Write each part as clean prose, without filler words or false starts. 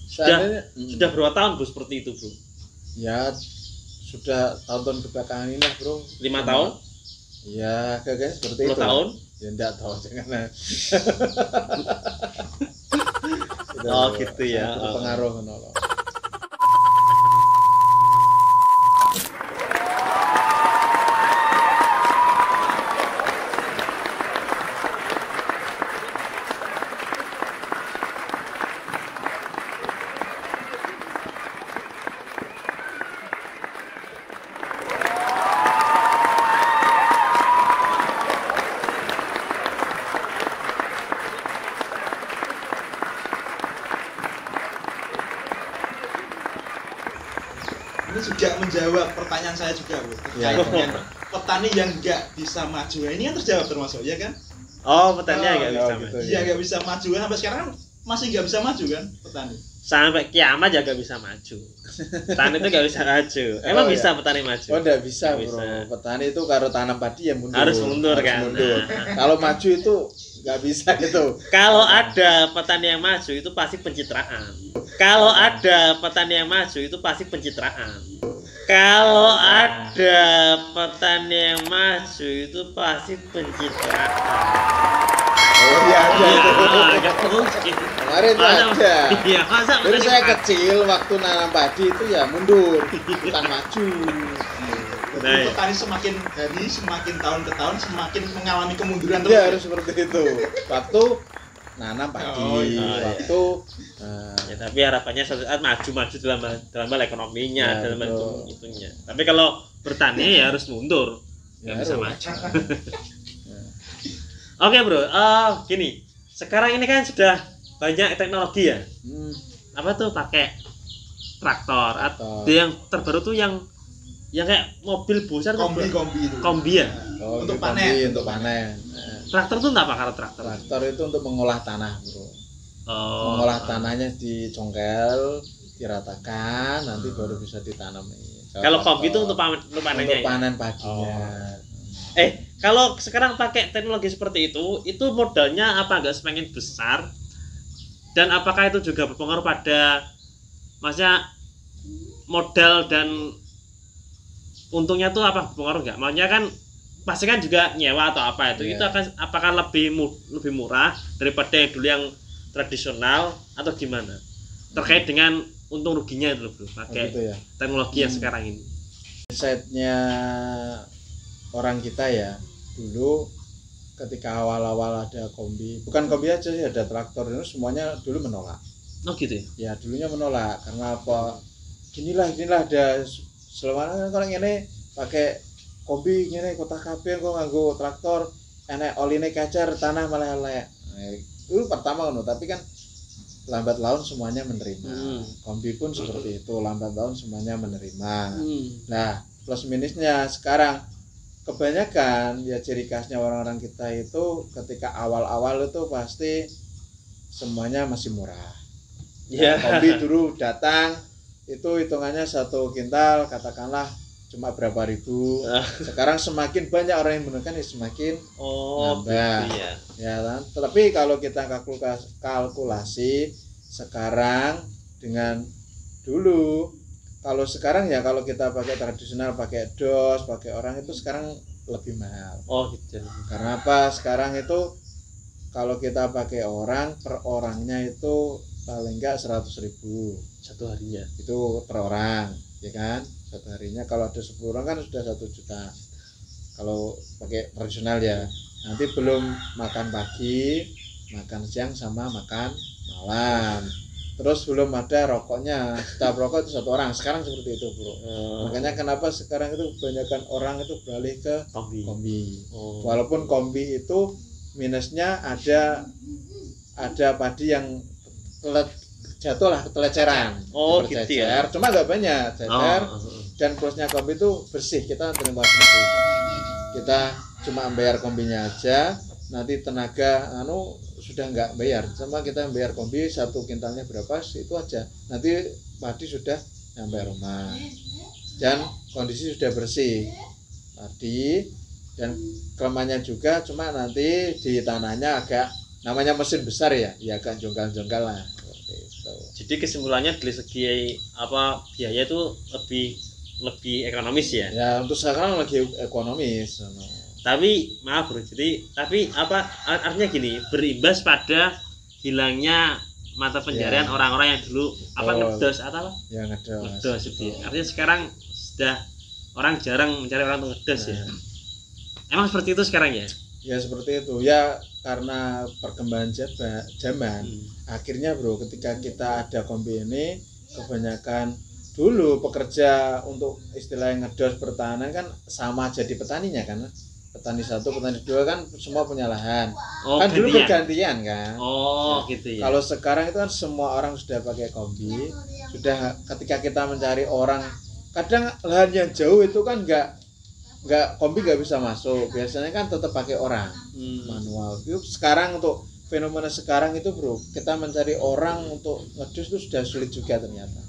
Sudah berapa tahun Bro seperti itu Bro? Ya sudah tahun-tahun kebelakangan ini lah Bro. 5 tahun? Ya kayak seperti 10 itu. tahun? Ya enggak tahu jangan. Oh gitu ya. Berpengaruh menolong. Ini juga menjawab pertanyaan saya juga Bu, terkait dengan petani yang nggak bisa maju. Nah, ini yang terjawab termasuk ya kan? Oh petaninya nggak bisa gitu. maju. Iya nggak bisa maju kan sampai sekarang kan masih nggak bisa maju kan petani. Sampai kiamat ya nggak bisa maju. Petani itu nggak bisa maju. Emang bisa petani maju? Oh enggak bisa Nggak Bro. bisa. Petani itu kalau tanam padi ya mundur. Harus mundur kan? Mundur. Kalau maju itu nggak bisa gitu. Kalau ada petani yang maju itu pasti pencitraan. Kalau ada petani yang maju itu pasti pencitraan. Kalau ada petani yang maju itu pasti pencitraan. Oh iya ada itu. Nggak mungkin. Kemarin itu ada. Iya, masa Jadi petani saya maju? kecil waktu nanam padi itu ya mundur, bukan maju. Jadi Nah, petani semakin hari semakin tahun ke tahun semakin mengalami kemunduran Dia terus. harus seperti itu. Waktu nanam padi, Oh, iya. waktu Ya, tapi harapannya suatu saat maju dalam hal ekonominya, Ya, dalam hal betul. itunya. Tapi kalau bertani ya harus mundur, nggak Ya, bisa harus. maju. Oke Bro, gini, sekarang ini kan sudah banyak teknologi ya. Apa tuh pakai traktor? Traktor. Ada yang terbaru tuh yang kayak mobil besar tuh, Bro. Kombi itu. Kombi ya. Oh, Untuk itu panen. kombi, untuk panen. Traktor tuh apa kalau traktor? Traktor itu untuk mengolah tanah, Bro. Oh, Mengolah tanahnya dicongkel, diratakan, nanti baru bisa ditanam. Kalau kombi itu untuk panennya. untuk Ya? panen paginya. Kalau sekarang pakai teknologi seperti itu modalnya apa nggak semakin besar? Dan apakah itu juga berpengaruh pada maksudnya modal dan untungnya tuh apa berpengaruh nggak? Maksudnya kan pasti kan juga nyewa atau apa itu, Iya. itu akan apakah lebih murah daripada yang dulu yang tradisional atau gimana? Terkait dengan untung ruginya itu loh Bro, pakai Gitu ya. teknologi yang sekarang ini. Insight-nya orang kita ya, dulu ketika awal-awal ada kombi, bukan kombi aja sih, ada traktor itu semuanya dulu menolak. Oh gitu ya? Ya dulunya menolak karena apa? Inilah ada selama kalau ini pakai kombi ini kota kabeh kok nganggo traktor enek oline kacar tanah malah elek. Nah, itu pertama kan, tapi kan lambat laun semuanya menerima. Kombi pun seperti itu, lambat laun semuanya menerima. Nah, plus minusnya sekarang kebanyakan ya ciri khasnya orang-orang kita itu ketika awal-awal itu pasti semuanya masih murah. Ya. Kombi dulu datang itu hitungannya 1 kintal katakanlah cuma berapa ribu. Sekarang semakin banyak orang yang menggunakan ya semakin Oh nambah. gitu ya. Ya kan? Tapi kalau kita kalkulasi sekarang dengan dulu, kalau sekarang ya kalau kita pakai tradisional, pakai dos, pakai orang itu sekarang lebih mahal. Oh gitu. Karena apa? Sekarang itu kalau kita pakai orang per orangnya itu paling enggak 100.000 Satu harinya. itu per orang, ya kan? Satu harinya kalau ada 10 orang kan sudah 1 juta. Kalau pakai tradisional ya. Nanti belum makan pagi, makan siang sama makan malam. Terus belum ada rokoknya. Setiap rokok itu 1 orang. Sekarang seperti itu, Bro. Makanya kenapa sekarang itu kebanyakan orang itu beralih ke Kombi. kombi. Oh. Walaupun kombi itu minusnya ada padi yang jatuh lah, teleceran. Oh, Bercecer. gitu ya. Cuma nggak banyak cecer. Oh. Dan plusnya kombi itu bersih, kita terima bersih. Kita cuma bayar kombinya aja, nanti tenaga sudah nggak bayar, sama kita bayar kombi 1 kintalnya berapa itu aja, nanti padi sudah sampai rumah dan kondisi sudah bersih padi. Dan kelemahannya juga cuma nanti di tanahnya agak, namanya mesin besar ya agak jongkal-jongkal lah seperti itu. Jadi kesimpulannya dari segi apa biaya itu lebih ekonomis ya. Ya untuk sekarang lagi ekonomis. Tapi maaf bro, jadi tapi apa artinya gini, berimbas pada hilangnya mata pencarian Ya. orang-orang yang dulu apa Betul. ngedos atau apa? Ya ngedos. Ngedos itu ya. Artinya sekarang sudah orang jarang mencari orang untuk ngedos ya. Emang seperti itu sekarang ya? Ya seperti itu ya, karena perkembangan zaman akhirnya bro, ketika kita ada kombi ini kebanyakan dulu pekerja untuk istilah yang ngedos pertahanan kan sama jadi petaninya kan, petani satu petani dua kan semua punya lahan. Oh, Kan dulu gantian. bergantian kan. Oh, gitu ya. Kalau sekarang itu kan semua orang sudah pakai kombi, sudah ketika kita mencari orang, kadang lahan yang jauh itu kan nggak kombi nggak bisa masuk, biasanya kan tetap pakai orang manual. Itu sekarang untuk fenomena sekarang itu bro, kita mencari orang untuk ngedus itu sudah sulit juga ternyata.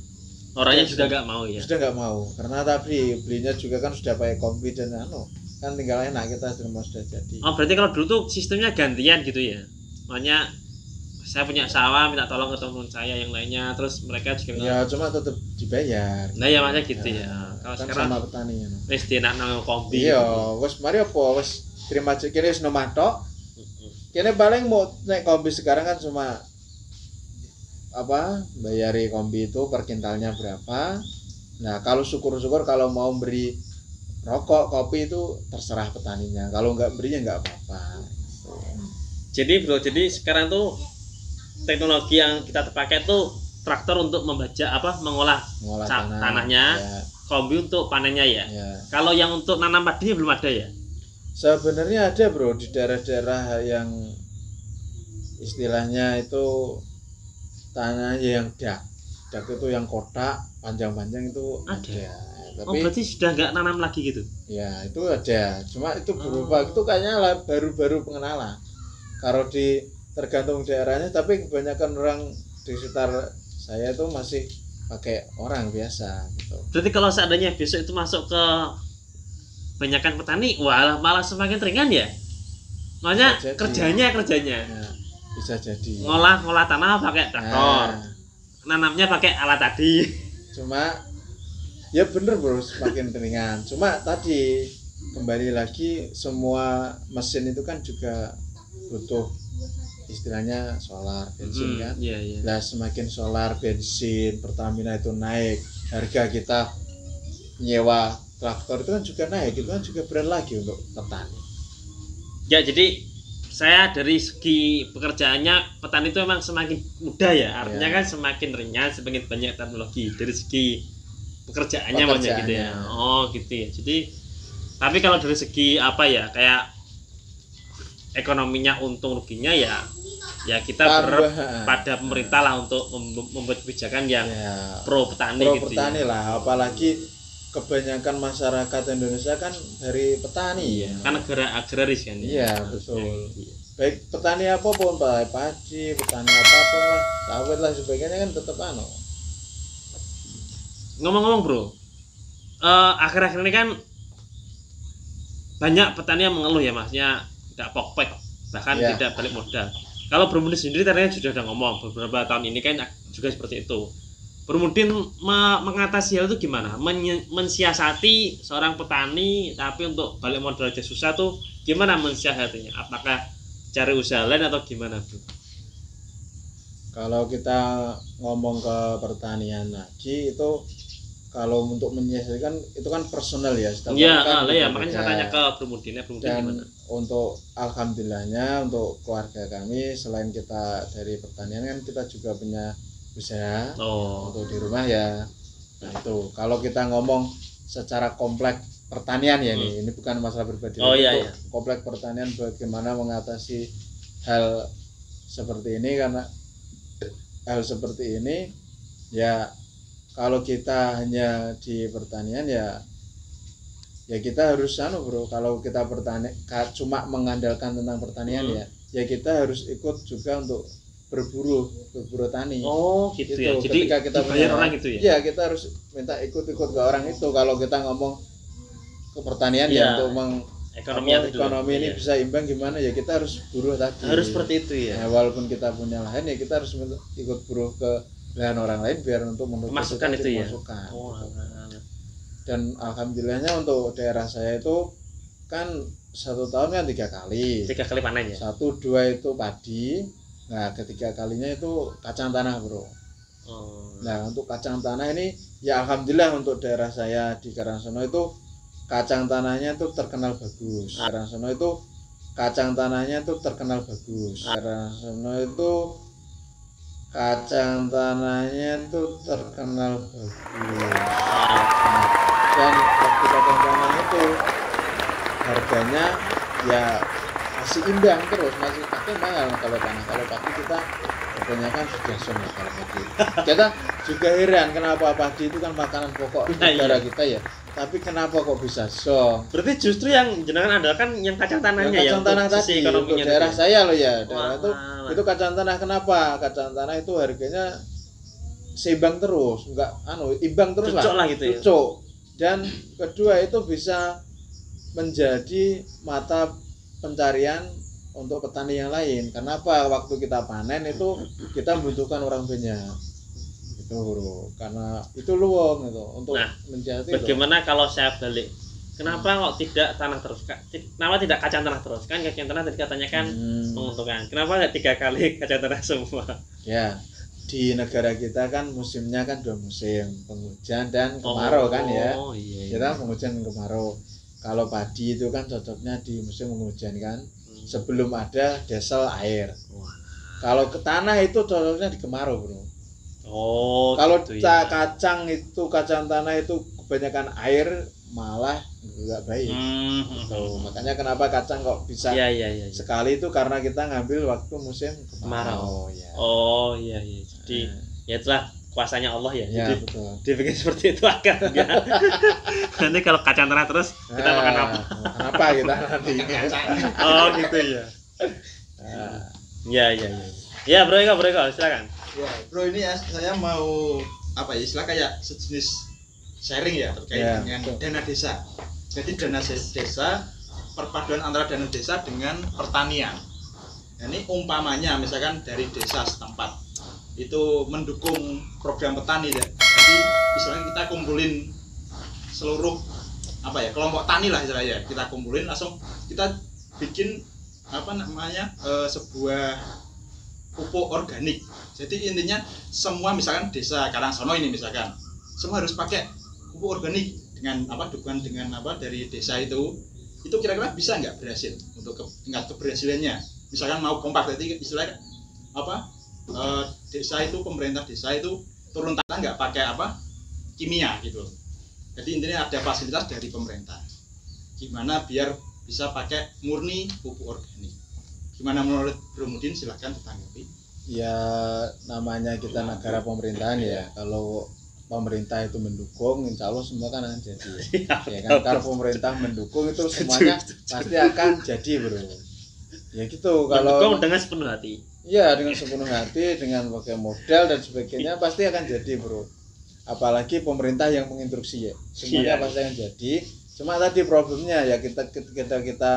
Orangnya sudah nggak mau ya. Sudah nggak mau karena tadi belinya juga kan sudah pakai kombi dan kan tinggal enak kita sudah jadi. Oh, berarti kalau dulu tuh sistemnya gantian gitu ya. Makanya saya punya sawah minta tolong ke teman saya yang lainnya, terus mereka juga Ya cuma tetap dibayar. Nah ya makanya gitu ya. Kalau Kan sekarang sama petani ya. wis dienak nang kombi. Iya, wis mari apa wis terima aja kene wis nomah tok. Kene paling mau naik kombi sekarang kan cuma apa? Bayari kombi itu per kintalnya berapa. Nah, kalau syukur-syukur kalau mau beri rokok, kopi itu terserah petaninya. Kalau nggak berinya nggak apa-apa. Gitu. Jadi bro, jadi sekarang tuh teknologi yang kita pakai tuh traktor untuk mengolah Mengolah tanahnya, Ya, kombi untuk panennya ya. ya. Kalau yang untuk nanam padinya belum ada ya. Sebenarnya ada bro di daerah-daerah yang istilahnya itu tanah yang dak itu yang kotak panjang-panjang itu ada. Oh Tapi berarti sudah nggak nanam lagi gitu. ya itu ada, cuma itu berubah itu kayaknya baru-baru pengenalan. Kalau di tergantung daerahnya, tapi kebanyakan orang di sekitar saya itu masih pakai orang biasa gitu. Berarti kalau seandainya besok itu masuk ke banyakan petani, malah semakin ringan ya. Makanya Bisa jadi. kerjanya Ya, bisa jadi. ngolah tanah pakai traktor, Nah, nanamnya pakai alat tadi. cuma ya bener bro, semakin ringan. Cuma tadi kembali lagi semua mesin itu kan juga butuh istilahnya solar, bensin kan. Iya iya. Nah semakin solar, bensin, Pertamina itu naik, harga kita nyewa traktor itu kan juga naik, itu kan juga berat lagi untuk petani. Ya jadi saya dari segi pekerjaannya petani itu memang semakin mudah ya. Artinya Ya. kan semakin ringan, semakin banyak teknologi dari segi pekerjaannya banyak gitu ya. Oh gitu ya. Jadi tapi kalau dari segi apa ya kayak ekonominya untung ruginya ya kita berharap pada pemerintah lah untuk membuat kebijakan yang Ya, pro petani pro gitu petani ya. lah, apalagi kebanyakan masyarakat Indonesia kan dari petani. Iya, kan negara agraris kan ya. Iya, Harusnya betul. gitu ya. Baik petani apapun, Pak, padi, petani apapun lah, sawit lah sebagainya kan tetap Ngomong-ngomong bro, akhir-akhir ini kan banyak petani yang mengeluh ya masnya tidak pokpek bahkan Ya. tidak balik modal. Kalau Bro Mudin sendiri tadinya sudah ada ngomong beberapa tahun ini kan juga seperti itu. Bro Mudin mengatasi hal itu gimana? Mensiasati seorang petani tapi untuk balik modal aja susah tuh gimana mensiasatinya? Apakah cari usaha lain atau gimana bro? Kalau kita ngomong ke pertanian lagi itu kalau untuk menyesuaikan itu kan personal ya. setiap Iya, orang kan ya beda-beda. makanya saya tanya ke Bro Mudin ya, Bro Mudin Dan gimana? untuk alhamdulillahnya untuk keluarga kami selain kita dari pertanian kan kita juga punya usaha Oh, untuk di rumah ya. Nah itu kalau kita ngomong secara kompleks pertanian ya ini bukan masalah pribadi. Oh, iya, Untuk iya. kompleks pertanian bagaimana mengatasi hal seperti ini, karena hal seperti ini ya kalau kita hanya di pertanian ya kita harus bro, kalau kita cuma mengandalkan tentang pertanian ya kita harus ikut juga untuk berburu tani. oh gitu ya. Gitu. Jadi Ketika kita dibayar punya- orang gitu ya? Iya, kita harus minta ikut ke orang itu. Kalau kita ngomong ke pertanian Iya. ya untuk Ekonomi itu dulu. ekonomi ini Iya. bisa imbang gimana ya kita harus buruh tadi. Harus seperti itu ya. Nah, walaupun kita punya lahan ya kita harus ikut buruh ke lahan orang lain biar untuk menutup Pemasukan itu ya? pemasukan. Oh, Dan alhamdulillahnya untuk daerah saya itu kan 1 tahun kan 3 kali. 3 kali panen ya? 1, 2 itu padi. Nah, ketiga kalinya itu kacang tanah, Bro. Oh. Nah, untuk kacang tanah ini ya alhamdulillah untuk daerah saya di Karangsono itu kacang tanahnya itu terkenal bagus. Karangsono itu kacang tanahnya itu terkenal bagus. Karangsono itu kacang tanahnya itu terkenal bagus. Nah, dan waktu kacang tanah itu harganya ya masih imbang terus, masih pasti mahal kalau tanah. Kalau padi kita kebanyakan sudah sama kalau padi. Kita juga heran kenapa padi itu kan makanan pokok negara kita ya, tapi kenapa kok bisa so? Berarti justru yang jenengan andalkan yang kacang tanahnya ya, Kacang tanah untuk sisi tadi untuk ekonominya daerah itu. saya loh ya, daerah Wah. itu kacang tanah. Kenapa? Kacang tanah itu harganya seimbang terus, enggak imbang terus Cocok lah. lah gitu ya. Cocok. Dan kedua itu bisa menjadi mata pencarian untuk petani yang lain. Kenapa? Waktu kita panen itu kita membutuhkan orang banyak. Itu Bro. Karena itu luang itu untuk Nah, menjadi bagaimana kalau saya balik? Kenapa kok tidak tanah terus? Kenapa tidak kacang tanah terus? Kan kacang tanah tadi katanya kan menguntungkan. Kenapa nggak 3 kali kacang tanah semua? Ya, di negara kita kan musimnya kan 2 musim, penghujan dan kemarau kan ya. Oh iya. Kita penghujan dan kemarau. Kalau padi itu kan cocoknya di musim penghujan kan, sebelum ada desal air. Wah. Kalau ke tanah itu cocoknya di kemarau, Bro. Oh. Kalau gitu ya. kacang tanah itu kebanyakan air malah nggak baik. Tuh, makanya kenapa kacang kok bisa Iya. sekali itu karena kita ngambil waktu musim kemarau. Ya. Oh iya. Jadi ya itulah kuasanya Allah ya. Ya, Jadi betul. dibikin seperti itu akan enggak. Nanti kalau kacang tanah terus kita makan apa? Makan apa kita nanti? Oh gitu ya. Iya. Ya Bro Eko, silakan. Ya, Bro, ini ya saya mau apa ya, istilah kayak sejenis sharing ya terkait Ya, dengan betul. dana desa. Jadi dana desa, perpaduan antara dana desa dengan pertanian. Nah, ini umpamanya misalkan dari desa setempat itu mendukung program petani ya. Jadi istilahnya kita kumpulin seluruh apa ya, kelompok tani lah istilahnya. Kita kumpulin langsung kita bikin apa namanya sebuah pupuk organik. Jadi intinya semua misalkan desa Karangsono ini misalkan semua harus pakai pupuk organik dengan apa, dukungan dengan apa dari desa itu kira-kira bisa nggak berhasil untuk tingkat keberhasilannya. Misalkan mau kompak, jadi istilahnya apa desa itu, pemerintah desa itu turun tangan nggak pakai apa kimia gitu. Jadi intinya ada fasilitas dari pemerintah. Gimana biar bisa pakai murni pupuk organik. Gimana menurut Bro Mudin, silahkan ditanggapi. Ya namanya kita negara pemerintahan ya. Kalau pemerintah itu mendukung, insya Allah semua kan akan jadi. Ya kan, kalau pemerintah mendukung itu semuanya pasti akan jadi, Bro. Ya gitu. Kalau Mendukung dengan sepenuh hati. ya dengan sepenuh hati, dengan pakai modal dan sebagainya pasti akan jadi, Bro. Apalagi pemerintah yang menginstruksi ya, semuanya Iya. pasti akan jadi. Cuma tadi problemnya ya kita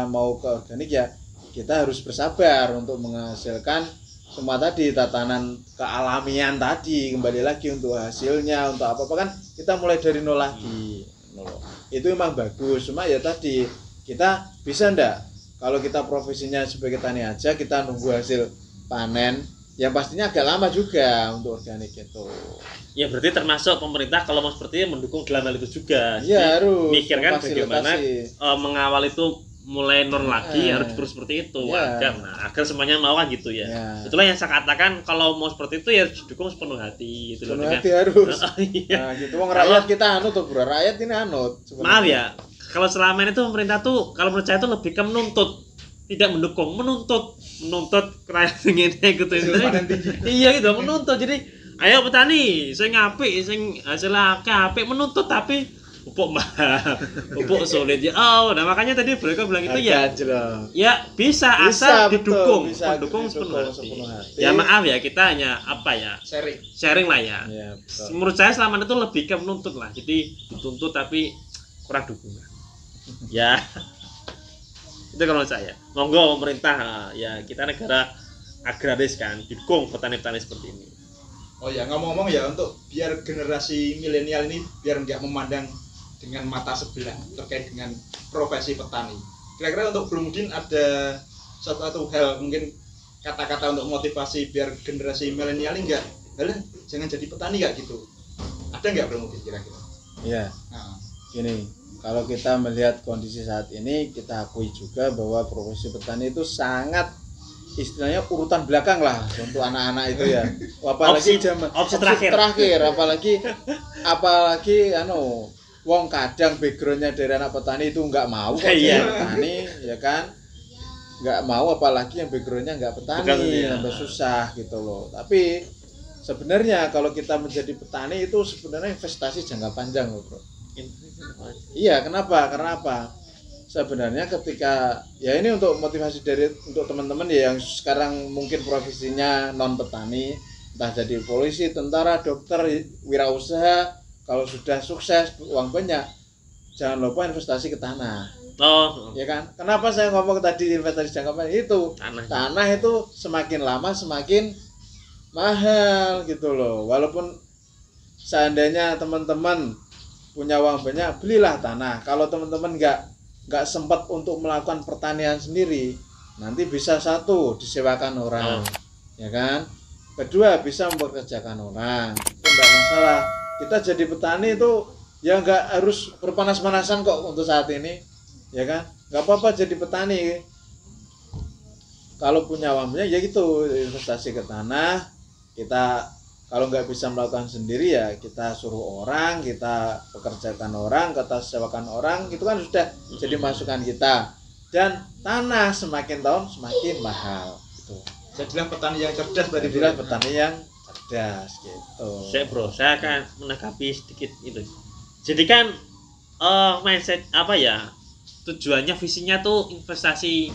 mau ke organik ya kita harus bersabar untuk menghasilkan semua tadi tatanan kealamian tadi, kembali lagi untuk hasilnya, untuk apa kan kita mulai dari nol lagi. Itu memang bagus, cuma ya tadi kita bisa ndak kalau kita profesinya sebagai tani aja kita nunggu hasil panen yang pastinya agak lama juga untuk organik itu. Ya berarti termasuk pemerintah kalau mau seperti ini mendukung dalam hal itu juga. Ya harus mikirkan bagaimana memfasilitasi. mengawal itu mulai nol lagi harus terus seperti itu Ya. agar semuanya mau kan gitu ya. Ya. Itulah yang saya katakan kalau mau seperti itu ya didukung sepenuh hati gitu loh. Sepenuh Dengan- hati harus. Iya. Nah, gitu wong rakyat kita anut tuh, Bro. Rakyat ini anut. sebenarnya. Maaf ya, kalau selama ini tuh pemerintah tuh kalau menurut saya tuh lebih ke menuntut, tidak mendukung, menuntut rakyat ini gitu. Iya gitu, menuntut. Jadi ayo petani, sing apik, sing hasil apik menuntut tapi pupuk mahal, pupuk sulit ya. Oh, nah makanya tadi mereka bilang itu ya. Ya bisa asal Bisa, didukung, betul, bisa mendukung didukung sepenuh sepenuh hati. hati. Ya maaf ya, kita hanya apa ya, sharing lah ya. Ya, betul. Menurut saya selama itu lebih ke menuntut lah, jadi dituntut tapi kurang dukungan. Ya, itu kalau saya. Monggo pemerintah, ya kita negara agraris kan, didukung petani-petani seperti ini. Oh ya, ngomong-ngomong ya, untuk biar generasi milenial ini biar nggak memandang dengan mata sebelah terkait dengan profesi petani. Kira-kira untuk Bro Mudin ada satu hal mungkin kata-kata untuk motivasi biar generasi milenial ini nggak, halah jangan jadi petani nggak gitu. Ada nggak Bro Mudin kira-kira? Iya. Nah, Gini, kalau kita melihat kondisi saat ini, kita akui juga bahwa profesi petani itu sangat istilahnya urutan belakang lah untuk anak-anak itu ya. Apalagi opsi terakhir. apalagi wong kadang backgroundnya dari anak petani itu nggak mau kok jadi petani, ya kan? Nggak mau, apalagi yang backgroundnya nggak petani, tambah susah gitu loh. Tapi sebenarnya kalau kita menjadi petani itu sebenarnya investasi jangka panjang loh, bro. Iya, kenapa? Karena apa? Sebenarnya ketika ya ini untuk motivasi untuk teman-teman ya yang sekarang mungkin profesinya non petani, entah jadi polisi, tentara, dokter, wirausaha, kalau sudah sukses uang banyak, jangan lupa investasi ke tanah. Oh, Ya kan? Kenapa saya ngomong tadi investasi jangka panjang itu? Tanah itu semakin lama semakin mahal gitu loh. Walaupun seandainya teman-teman punya uang banyak, belilah tanah. Kalau teman-teman nggak sempat untuk melakukan pertanian sendiri, nanti bisa satu disewakan orang, ya kan? Kedua bisa mempekerjakan orang, itu nggak masalah. Kita jadi petani itu ya nggak harus berpanas-panasan kok untuk saat ini, ya kan? Nggak apa-apa jadi petani. Kalau punya uang banyak ya gitu, investasi ke tanah. Kita kalau nggak bisa melakukan sendiri ya kita suruh orang, kita pekerjakan orang, kita sewakan orang, itu kan sudah jadi masukan kita. Dan tanah semakin tahun semakin mahal gitu. jadilah petani yang cerdas tadi. Jadilah petani yang cerdas gitu. saya akan menanggapi sedikit itu. Jadi kan mindset apa ya, tujuannya visinya tuh investasi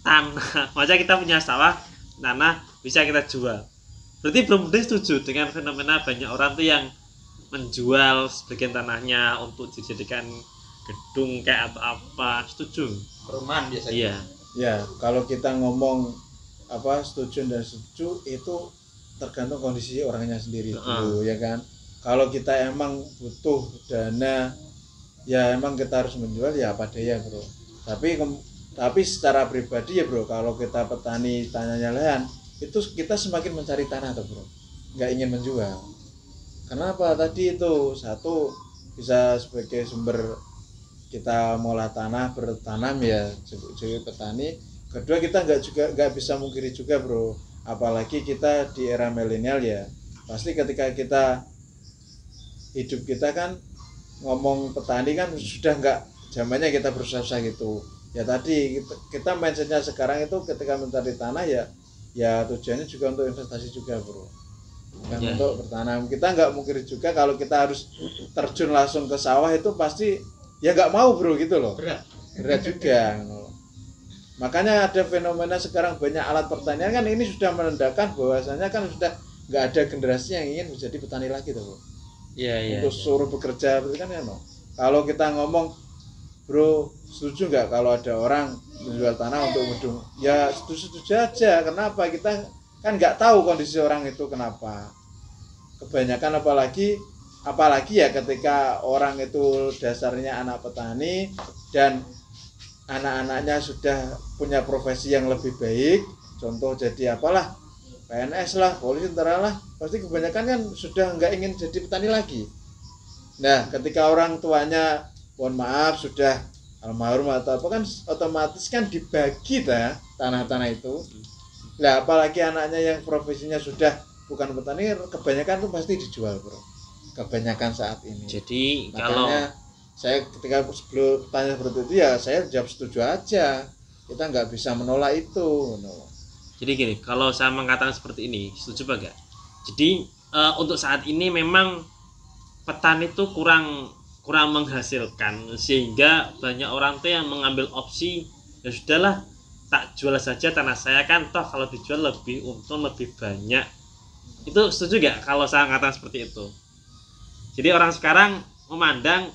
tanah. Maksudnya kita punya sawah, tanah bisa kita jual. Berarti belum setuju dengan fenomena banyak orang tuh yang menjual sebagian tanahnya untuk dijadikan gedung kayak atau apa. Setuju? Perumahan biasanya. Iya. Ya, kalau kita ngomong apa setuju dan setuju itu tergantung kondisi orangnya sendiri dulu, ya kan. Kalau kita emang butuh dana, ya emang kita harus menjual ya apa daya, bro. Tapi secara pribadi ya bro, kalau kita petani tanahnya lahan, itu kita semakin mencari tanah tuh bro, nggak ingin menjual. Kenapa? Tadi itu satu bisa sebagai sumber kita mengolah tanah, bertanam ya jadi petani. Kedua kita nggak bisa mungkiri juga bro, apalagi kita di era milenial ya, pasti ketika kita hidup kita kan ngomong petani kan sudah nggak zamannya kita bersusah gitu ya. Tadi kita mindsetnya sekarang itu ketika mencari tanah ya tujuannya juga untuk investasi juga bro, kan untuk bertanam. Kita nggak mungkin juga kalau kita harus terjun langsung ke sawah itu pasti ya nggak mau bro gitu loh, berat juga. Makanya ada fenomena sekarang banyak alat pertanian kan, ini sudah menandakan bahwasanya kan sudah nggak ada generasi yang ingin menjadi petani lagi tuh bro. Iya. Untuk suruh bekerja itu kan ya no. Kalau kita ngomong bro, setuju nggak kalau ada orang menjual tanah untuk gedung? Ya setuju aja. Kenapa? Kita kan nggak tahu kondisi orang itu kenapa. Kebanyakan apalagi ya ketika orang itu dasarnya anak petani dan anak-anaknya sudah punya profesi yang lebih baik. Contoh jadi apalah, PNS lah, polisi, tentara lah, pasti kebanyakan kan sudah nggak ingin jadi petani lagi. Nah, ketika orang tuanya mohon maaf sudah almarhum atau apa kan otomatis kan dibagi tanah-tanah itu. Nah, apalagi anaknya yang profesinya sudah bukan petani, kebanyakan tuh pasti dijual bro, kebanyakan saat ini. Jadi makanya saya ketika sebelum tanya seperti itu ya saya jawab setuju aja, kita nggak bisa menolak itu no. Jadi gini, kalau saya mengatakan seperti ini, setuju apa enggak? Jadi untuk saat ini memang petani itu kurang menghasilkan, sehingga banyak orang tuh yang mengambil opsi ya sudahlah tak jual saja tanah saya, kan toh kalau dijual lebih untung lebih banyak. Itu setuju nggak kalau saya mengatakan seperti itu? Jadi orang sekarang memandang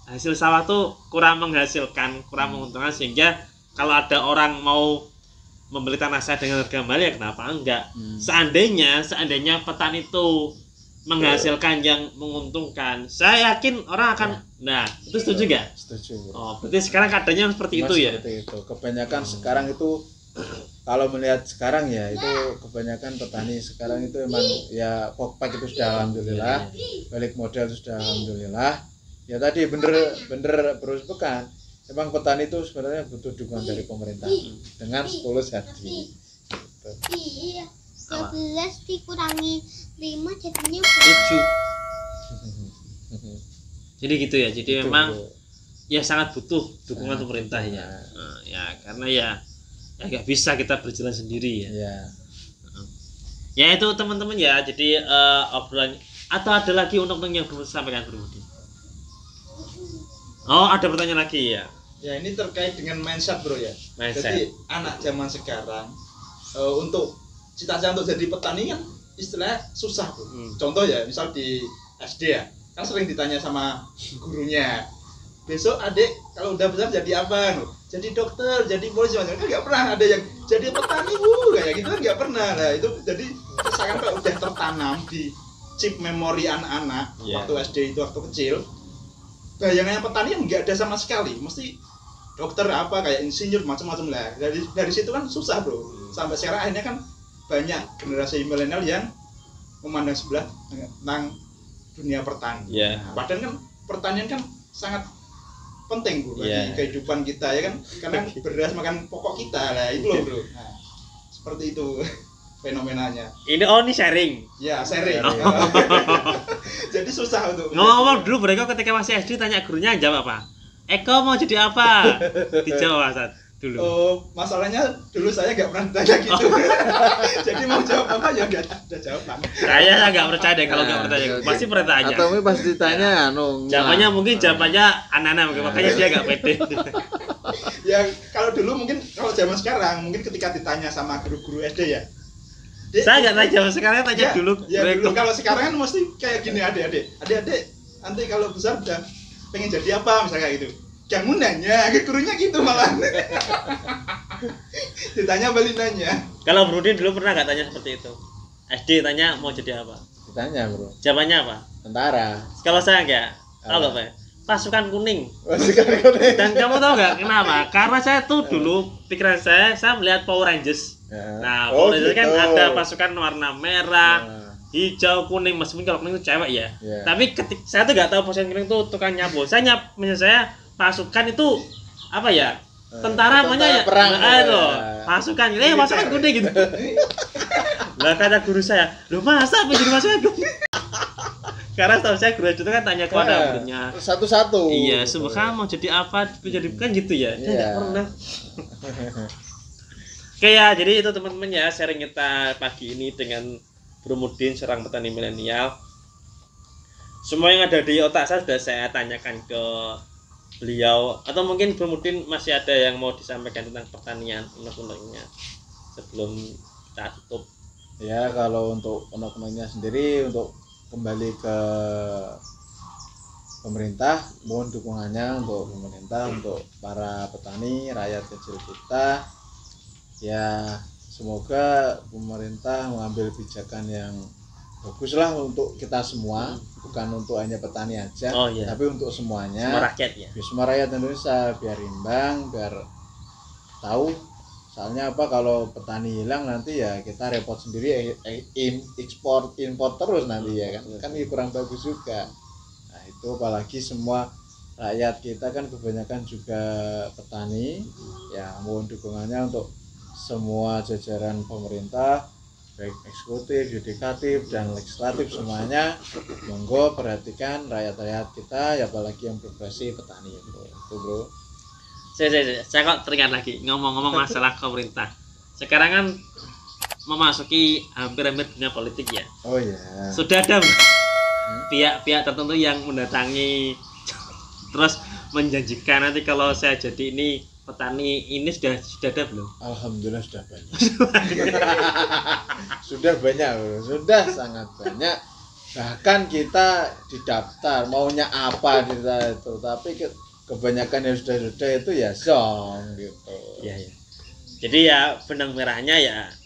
hasil sawah tuh kurang menghasilkan, kurang menguntungkan, sehingga kalau ada orang mau membeli tanah saya dengan harga mahal ya kenapa enggak? Seandainya petani itu menghasilkan yang menguntungkan, saya yakin orang akan. Nah, itu setuju nggak? Setuju. Oh, berarti sekarang keadaannya seperti itu ya? Seperti itu. Kebanyakan sekarang itu, kalau melihat sekarang ya, itu kebanyakan petani sekarang itu emang ya pokpak itu sudah alhamdulillah, balik modal sudah alhamdulillah. Ya tadi bener terus bukan. Emang petani itu sebenarnya butuh dukungan dari pemerintah dengan setulus hati. Gitu. Iya. 12 dikurangi 5 jadinya 7. Jadi gitu ya. Jadi Itu, memang bro. ya sangat butuh dukungan Sangat pemerintah butuh, ya. Ya karena ya nggak bisa kita berjalan sendiri ya. Ya. Ya itu teman-teman ya. Jadi obrolan atau ada lagi undang-undang yang belum disampaikan Bro Mudin? Oh ada pertanyaan lagi ya. Ya ini terkait dengan mindset bro ya. Mindset. Jadi anak zaman sekarang untuk cita-cita untuk jadi petani kan istilahnya susah bro. Contoh ya misal di SD ya, kan sering ditanya sama gurunya, besok adik kalau udah besar jadi apa? Jadi dokter, jadi polisi, kan nggak pernah ada yang jadi petani kayak gitu kan nggak pernah. Nah itu jadi sekarang kalau udah tertanam di chip memori anak-anak waktu SD itu waktu kecil, bayangannya petani yang nggak ada sama sekali, mesti dokter apa kayak insinyur macam-macam lah. Dari situ kan susah bro. Sampai sekarang akhirnya kan banyak generasi milenial yang memandang sebelah tentang dunia pertanian. Yeah. Padahal kan pertanian kan sangat penting bro bagi kehidupan kita ya kan, karena beras makan pokok kita lah itu loh bro. Nah, seperti itu fenomenanya. Ini sharing. Ya sharing. Jadi susah untuk. Ngomong dulu mereka ketika masih SD tanya gurunya jawab apa? Eko mau jadi apa? Dijawab saat dulu. Oh, masalahnya dulu saya nggak pernah ditanya gitu. Jadi mau jawab apa ya nggak ada jawaban. Saya nggak percaya deh kalau nggak bertanya. Pasti pernah tanya. Atau ini pasti ditanya Jawabannya mungkin anak-anak makanya dia nggak pede. Ya kalau dulu mungkin kalau zaman sekarang mungkin ketika ditanya sama guru-guru SD ya. Saya nggak tanya zaman sekarang tanya dulu. Ya dulu kalau sekarang kan mesti kayak gini adik-adik nanti kalau besar udah pengen jadi apa misalnya kayak gitu. Kamu nanya ke gurunya gitu malah. Ditanya balik nanya. Kalau Bro Din dulu pernah nggak tanya seperti itu? SD tanya mau jadi apa? Ditanya bro. Jawabannya apa? Tentara. Kalau saya nggak, tahu nggak Pak? Pasukan kuning. Pasukan kuning. Dan kamu tahu nggak kenapa? Karena saya tuh dulu pikiran saya melihat Power Rangers. Ya. Nah, Power Rangers kan gitu. ada pasukan warna merah, hijau, kuning, meskipun kalau kuning itu cewek ya. Tapi saya tuh nggak tahu pasukan kuning itu tukang nyapu. Saya pasukan itu apa ya? Tentara namanya ya. Perang. Pasukan. Pasukan kuning gitu. Lah kata guru saya, "Loh masa menjadi pasukan kuning?" Karena tahu saya guru itu kan tanya kepada muridnya. Satu-satu. Iya, kamu mau jadi apa? Jadi kan gitu ya. Saya nggak pernah. Oke ya, jadi itu teman-teman ya sharing kita pagi ini dengan Bro Mudin, seorang petani milenial. Semua yang ada di otak saya sudah saya tanyakan ke beliau, atau mungkin Bro Mudin masih ada yang mau disampaikan tentang pertanian unek-uneknya sebelum kita tutup. Ya kalau untuk unek-uneknya sendiri, untuk kembali ke pemerintah, mohon dukungannya untuk pemerintah, untuk para petani, rakyat kecil kita. Ya semoga pemerintah mengambil kebijakan yang baguslah untuk kita semua, bukan untuk hanya petani aja, tapi untuk semuanya, semua rakyat ya, semua rakyat Indonesia, biar imbang, biar tahu. Soalnya apa, kalau petani hilang nanti ya kita repot sendiri, ekspor impor terus nanti ya kan ini kurang bagus juga. Nah itu apalagi semua rakyat kita kan kebanyakan juga petani, ya mohon dukungannya untuk semua jajaran pemerintah, baik eksekutif, yudikatif, dan legislatif semuanya, monggo perhatikan rakyat-rakyat kita, ya apalagi yang profesi petani itu bro. Saya kok teringat lagi ngomong-ngomong masalah pemerintah. Sekarang kan memasuki hampir-hampir dunia politik ya. Oh iya. Sudah ada pihak-pihak tertentu yang mendatangi terus menjanjikan nanti kalau saya jadi ini petani ini sudah ada belum? Alhamdulillah sudah banyak. Sudah banyak, sudah sangat banyak. Bahkan kita didaftar maunya apa kita itu, tapi kebanyakan yang sudah itu ya song gitu. Iya. Jadi ya benang merahnya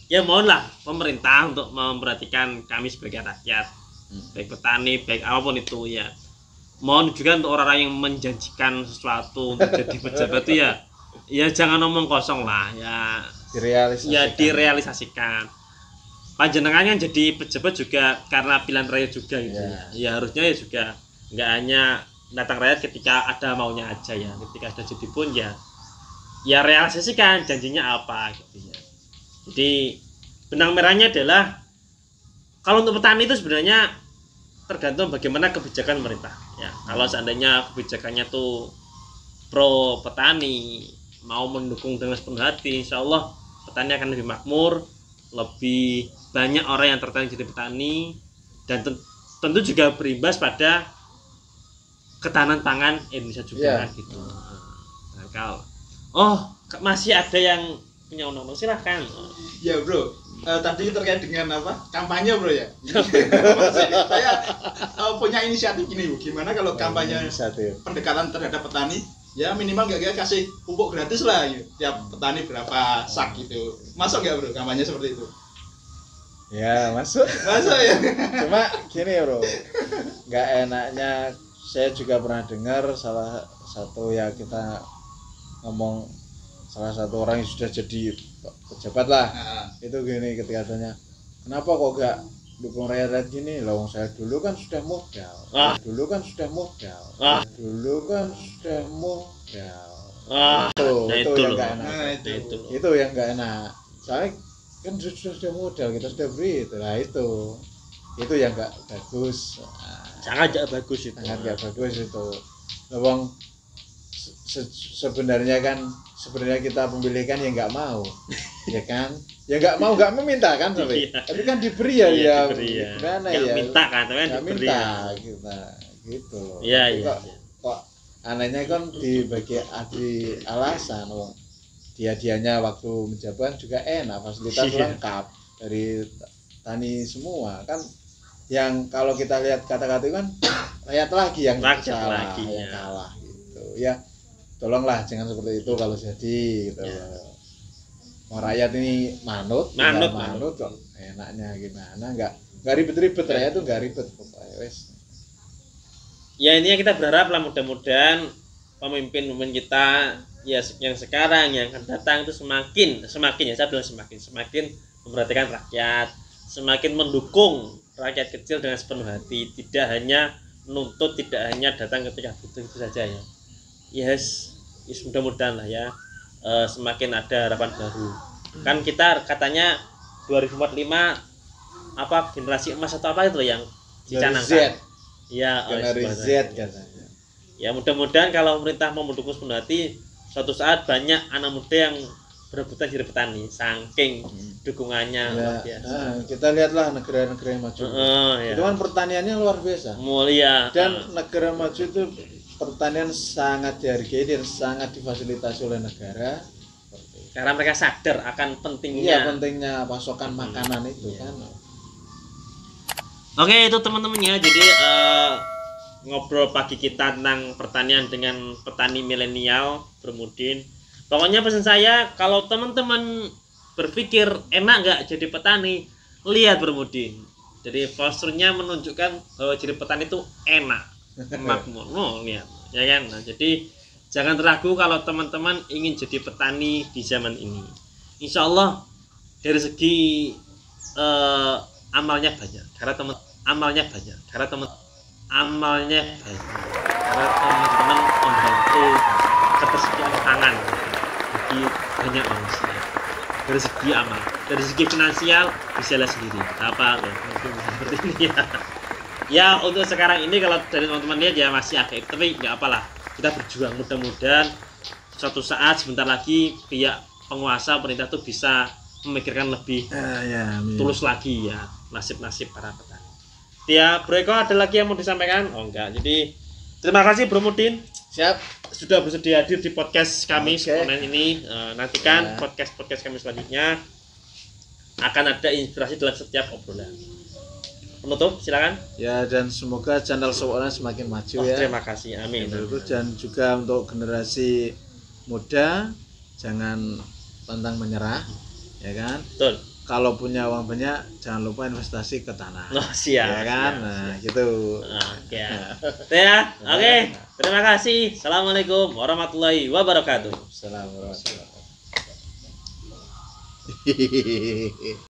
ya mohonlah pemerintah untuk memperhatikan kami sebagai rakyat, baik petani, baik apapun itu ya. Mohon juga untuk orang-orang yang menjanjikan sesuatu untuk jadi pejabat itu ya jangan ngomong kosong lah ya. Direalisasikan. Panjenengan kan jadi pejabat juga karena pilihan rakyat juga gitu ya. Ya harusnya ya juga nggak hanya datang rakyat ketika ada maunya aja ya. Ketika sudah jadi pun ya realisasikan janjinya apa gitu ya. Jadi benang merahnya adalah kalau untuk petani itu sebenarnya tergantung bagaimana kebijakan pemerintah ya. Kalau seandainya kebijakannya tuh pro petani, mau mendukung dengan sepenuh hati, insya Allah petani akan lebih makmur, lebih banyak orang yang tertarik jadi petani, dan tentu juga berimbas pada ketahanan pangan Indonesia juga gitu. Nah, kalau masih ada yang punya undang-undang silahkan. Ya bro, tadi terkait dengan apa kampanye bro ya. Saya punya inisiatif gini bu, gimana kalau kampanye pendekatan terhadap petani, ya minimal nggak kasih pupuk gratis lah, gitu. Tiap petani berapa sak gitu, masuk nggak bro kampanye seperti itu? Ya masuk ya. Cuma gini bro, nggak enaknya saya juga pernah dengar salah satu ya kita ngomong salah satu orang yang sudah jadi pejabat lah, itu gini ketika tanya kenapa kok gak dukung rakyat gini, loh saya dulu kan sudah modal, dulu kan sudah modal. Itu yang gak enak, itu yang gak enak. Saya kan sudah modal, kita sudah beri itu, nah itu yang gak bagus. Sangat gak bagus itu. Lawang sebenarnya kita pemilih kan ya nggak mau, ya kan, ya nggak mau, nggak meminta kan, tapi kan diberi gimana ya, minta kan, tapi nggak minta kita gitu loh. Kok anehnya kan dibagi alasan, dia waktu menjabat juga enak, fasilitas lengkap dari tani semua kan, yang kalau kita lihat kata-kata itu kan rakyat lagi yang salah, yang kalah gitu ya. Tolonglah jangan seperti itu kalau jadi gitu. Mau rakyat ini manut kok enaknya gimana, nggak ribet-ribet, rakyat tuh nggak ribet pokoknya wes. Ya intinya kita berharap lah mudah-mudahan pemimpin kita ya yang sekarang yang akan datang itu semakin ya, saya bilang semakin memperhatikan rakyat, semakin mendukung rakyat kecil dengan sepenuh hati, tidak hanya menuntut, tidak hanya datang ketika butuh itu saja ya. Yes, mudah-mudahan lah ya, semakin ada harapan baru. Kan kita katanya 2045 apa generasi emas atau apa itu yang dicanangkan. Ya, generasi Z katanya. Ya mudah-mudahan kalau pemerintah mau mendukung sepenuh hati, suatu saat banyak anak muda yang berebutan jadi petani, saking dukungannya luar biasa. Kita lihatlah negara-negara yang maju. Itu kan pertaniannya luar biasa. Mulia. Dan negara maju itu pertanian sangat dihargai dan sangat difasilitasi oleh negara. Karena mereka sadar akan pentingnya. Pentingnya pasokan makanan itu kan. Oke, itu teman-teman ya. Jadi ngobrol pagi kita tentang pertanian dengan petani milenial Bermudin. Pokoknya pesan saya, kalau teman-teman berpikir enak nggak jadi petani, lihat Bermudin. Jadi posturnya menunjukkan bahwa jadi petani itu enak, makmur. Lihat, ya kan. Nah, jadi jangan ragu kalau teman-teman ingin jadi petani di zaman ini. Insya Allah dari segi amalnya banyak, karena teman-teman membantu ketersediaan pangan bagi banyak manusia. Dari segi amal, dari segi finansial bisa lihat sendiri apa seperti ini ya. Ya untuk sekarang ini kalau dari teman-teman lihat ya masih agak, tapi nggak apalah, kita berjuang, mudah-mudahan suatu saat sebentar lagi pihak penguasa pemerintah tuh bisa memikirkan lebih tulus lagi ya nasib-nasib para petani. Ya Bro Eko, ada lagi yang mau disampaikan? Oh enggak, jadi terima kasih Bro Mudin. Siap, sudah bersedia hadir di podcast kami online ini. Nantikan podcast kami selanjutnya, akan ada inspirasi dalam setiap obrolan. Penutup silakan. Ya, dan semoga channel Sowonan semakin maju ya. Terima kasih, amin. Dan juga untuk generasi muda, jangan pantang menyerah, ya kan? Betul. Kalau punya uang banyak, jangan lupa investasi ke tanah. Oh, siap. Ya kan? Siap, Nah, siap. gitu. Oke. Itu ya. Oke. Terima kasih. Assalamualaikum warahmatullahi wabarakatuh. Assalamualaikum warahmatullahi wabarakatuh.